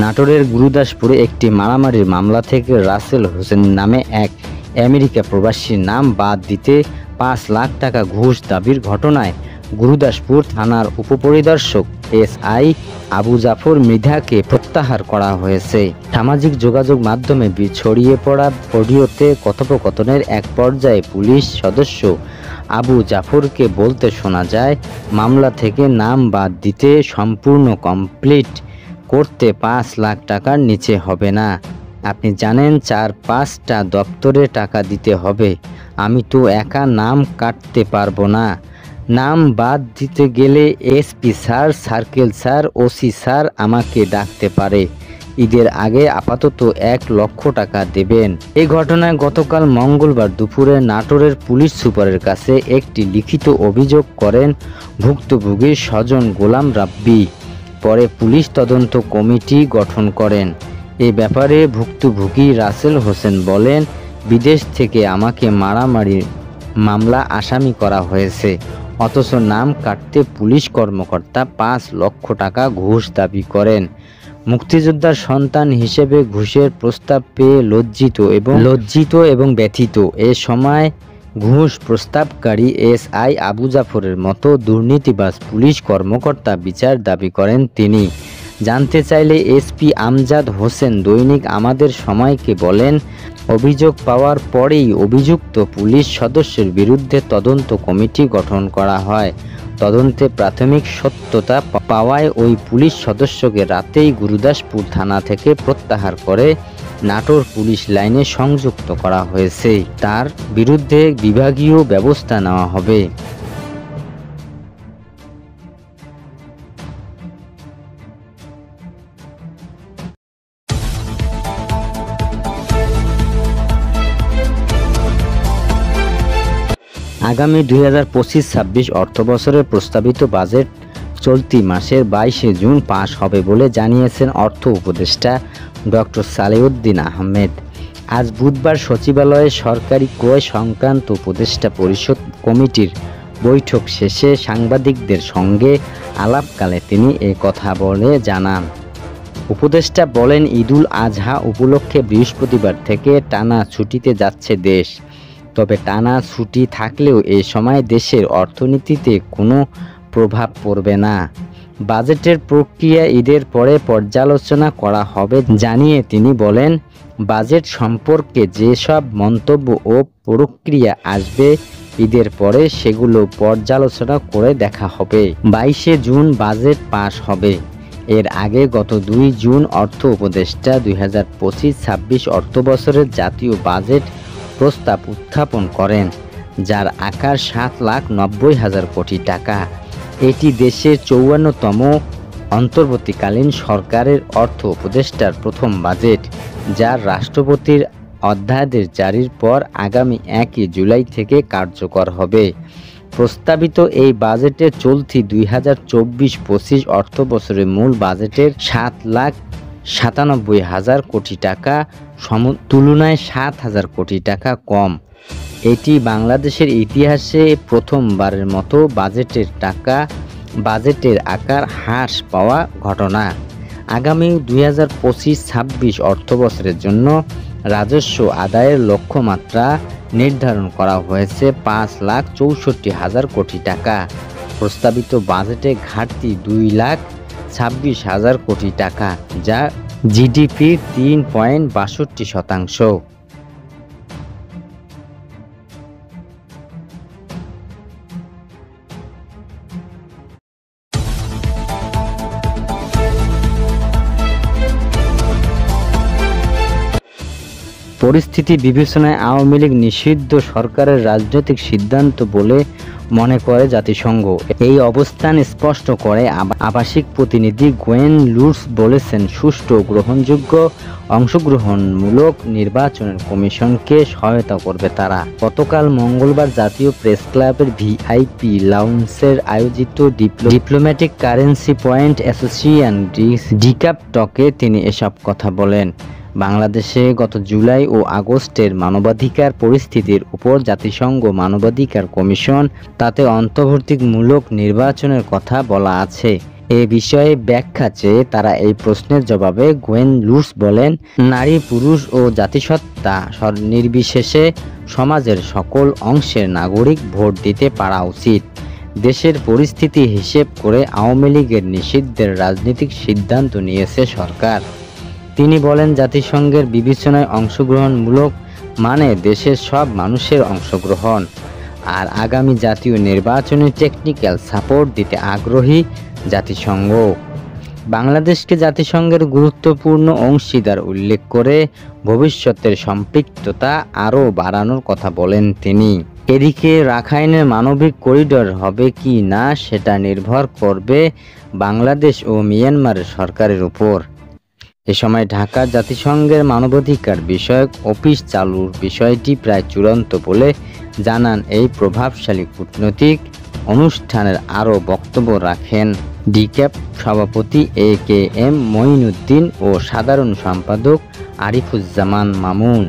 নাটোরের গুরুদাসপুরে একটি মারামারির মামলা থেকে রাসেল হোসেন নামে এক আমেরিকা প্রবাসীর নাম বাদ দিতে ৫ লাখ টাকা ঘুষ দাবির ঘটনায় গুরুদাসপুর থানার উপপরিদর্শক এসআই আবু জাফর মৃধাকে প্রত্যাহার করা হয়েছে। সামাজিক যোগাযোগ মাধ্যমে ছড়িয়ে পড়া অডিওতে কথোপকথনের এক পর্যায়ে পুলিশ সদস্য আবু জাফরকে বলতে শোনা যায়, মামলা থেকে নাম বাদ দিতে সম্পূর্ণ কমপ্লিট করতে ৫ লাখ টাকার নিচে হবে না। আপনি জানেন ৪-৫টা দপ্তরে টাকা দিতে হবে। আমি তো একা নাম কাটতে পারবো না। নাম বাদ দিতে গেলে SP sir, circle sir, OC sir আমাকে ডাকতে পারে। ঈদের আগে আপাতত ১ লক্ষ টাকা দেবেন। এই ঘটনায় গতকাল মঙ্গলবার দুপুরে নাটোরের পুলিশ সুপারের কাছে একটি লিখিত অভিযোগ করেন ভুক্তভোগী স্বজন গোলাম রাব্বি। পরে পুলিশ তদন্ত কমিটি গঠন করেন। এ ব্যাপারে ভুক্তভোগী রাসেল হোসেন বলেন, বিদেশ থেকে আমাকে মারামারির মামলা আসামি করা হয়েছে, অথচ নাম কাটতে পুলিশ কর্মকর্তা ৫ লক্ষ টাকা ঘুষ দাবি করেন। মুক্তিযোদ্ধার সন্তান হিসেবে ঘুষের প্রস্তাব পেয়ে লজ্জিত এবং ব্যথিত। এ সময় ঘুষ প্রস্তাবকারী এসআই আবু জাফরের মতো দুর্নীতিবাজ পুলিশ কর্মকর্তা বিচার দাবি করেন তিনি। জানতে চাইলে এসপি আমজাদ হোসেন দৈনিক আমাদের সময়কে বলেন, অভিযোগ পাওয়ার পরেই অভিযুক্ত পুলিশ সদস্যের বিরুদ্ধে তদন্ত কমিটি গঠন করা হয়। তদন্তে প্রাথমিক সত্যতা পাওয়ায় ওই পুলিশ সদস্যকে রাতেই গুরুদাসপুর থানা থেকে প্রত্যাহার করে নাটোর পুলিশ লাইনে সংযুক্ত করা হয়েছে। তার বিরুদ্ধে বিভাগীয় ব্যবস্থা নেওয়া হবে। আগামী 2025-26 অর্থবছরের প্রস্তাবিত বাজেট চলতি মাসের 22শে জুন পাস হবে বলে জানিয়েছেন অর্থ উপদেষ্টা ডক্টর সালেউদ্দিন আহমেদ। আজ বুধবার সচিবালয়ে সরকারি ক্রয় সংক্রান্ত উপদেষ্টা পরিষদ কমিটির বৈঠক শেষে সাংবাদিকদের সঙ্গে আলাপকালে তিনি এ কথা বলে জানান। উপদেষ্টা বলেন, ঈদুল আজহা উপলক্ষে বৃহস্পতিবার থেকে টানা ছুটিতে যাচ্ছে দেশ। তবে টানা ছুটি থাকলেও এ সময় দেশের অর্থনীতিতে কোনো প্রভাব পড়বে না। বাজেটের প্রক্রিয়া ঈদের পরে পর্যালোচনা করা হবে জানিয়ে তিনি বলেন, বাজেট সম্পর্কে যেসব মন্তব্য ও প্রক্রিয়া আসবে ঈদের পরে সেগুলো পর্যালোচনা করে দেখা হবে। 22শে জুন বাজেট পাস হবে। এর আগে গত 2 জুন অর্থ উপদেষ্টা 2025-26 অর্থবছরের জাতীয় বাজেট প্রস্তাব উত্থাপন করেন, যার আকার 7,90,000 কোটি টাকা। এটি দেশের 54তম অন্তর্বর্তীকালীন সরকারের অর্থ উপদেষ্টার প্রথম বাজেট, যার রাষ্ট্রপতির অধ্যাদেশ জারির পর আগামী 1 জুলাই থেকে কার্যকর হবে। প্রস্তাবিত এই বাজেটে চলতি 2024-25 অর্থবছরের মূল বাজেটের 7,97,000 কোটি টাকা তুলনায় 7,000 কোটি টাকা কম। এটি বাংলাদেশের ইতিহাসে প্রথমবারের মতো বাজেটের আকার হ্রাস পাওয়া ঘটনা। আগামী 2025-26 অর্থবছরের জন্য রাজস্ব আদায়ের লক্ষ্যমাত্রা নির্ধারণ করা হয়েছে 5,64,000 কোটি টাকা। প্রস্তাবিত বাজেটে ঘাটতি 2,26,000 কোটি টাকা, যা জিডিপির 3.62%। পরিস্থিতি বিবেচনায় আওয়ামী লীগ নিষিদ্ধ সরকারের রাজনৈতিক সিদ্ধান্ত বলে মনে করে জাতিসংঘ। এই অবস্থান স্পষ্ট করে আবাসিক প্রতিনিধি গোয়েন লুটস বলেছেন, সুষ্ঠু গ্রহণযোগ্য অংশগ্রহণমূলক নির্বাচনের কমিশনকে সহায়তা করবে তারা। গতকাল মঙ্গলবার জাতীয় প্রেস ক্লাবের ভিআইপি লাউঞ্জের আয়োজিত ডিপ্লোম্যাটিক কারেন্সি পয়েন্ট অ্যাসোসিয়েশন ডিকাপ টকে তিনি এসব কথা বলেন। বাংলাদেশে গত জুলাই ও আগস্টের মানবাধিকার পরিস্থিতির উপর জাতিসংঘ মানবাধিকার কমিশন তাতে অন্তর্বর্তীমূলক নির্বাচনের কথা বলা আছে। এ বিষয়ে ব্যাখ্যা চেয়ে তারা এই প্রশ্নের জবাবে গোয়েন লুটস বলেন, নারী পুরুষ ও জাতিসত্তা নির্বিশেষে সমাজের সকল অংশের নাগরিক ভোট দিতে পারা উচিত। দেশের পরিস্থিতি হিসেব করে আওয়ামী লীগের নিষিদ্ধের রাজনৈতিক সিদ্ধান্ত নিয়েছে সরকার। তিনি বলেন, জাতিসংঘের বিবেচনায় অংশগ্রহণমূলক মানে দেশের সব মানুষের অংশগ্রহণ। আর আগামী জাতীয় নির্বাচনে টেকনিক্যাল সাপোর্ট দিতে আগ্রহী জাতিসংঘ। বাংলাদেশকে জাতিসংঘের গুরুত্বপূর্ণ অংশীদার উল্লেখ করে ভবিষ্যতের সম্পৃক্ততা আরও বাড়ানোর কথা বলেন তিনি। এদিকে রাখাইনের মানবিক করিডর হবে কি না সেটা নির্ভর করবে বাংলাদেশ ও মিয়ানমারের সরকারের উপর। এ সময় ঢাকা জাতিসংঘের মানবাধিকার বিষয়ক অফিস চালুর বিষয়টি প্রায় চূড়ান্ত বলে জানান এই প্রভাবশালী কূটনৈতিক। অনুষ্ঠানের আরও বক্তব্য রাখেন ডিক্যাপ সভাপতি AK M মঈনুদ্দিন ও সাধারণ সম্পাদক আরিফুজ্জামান মামুন।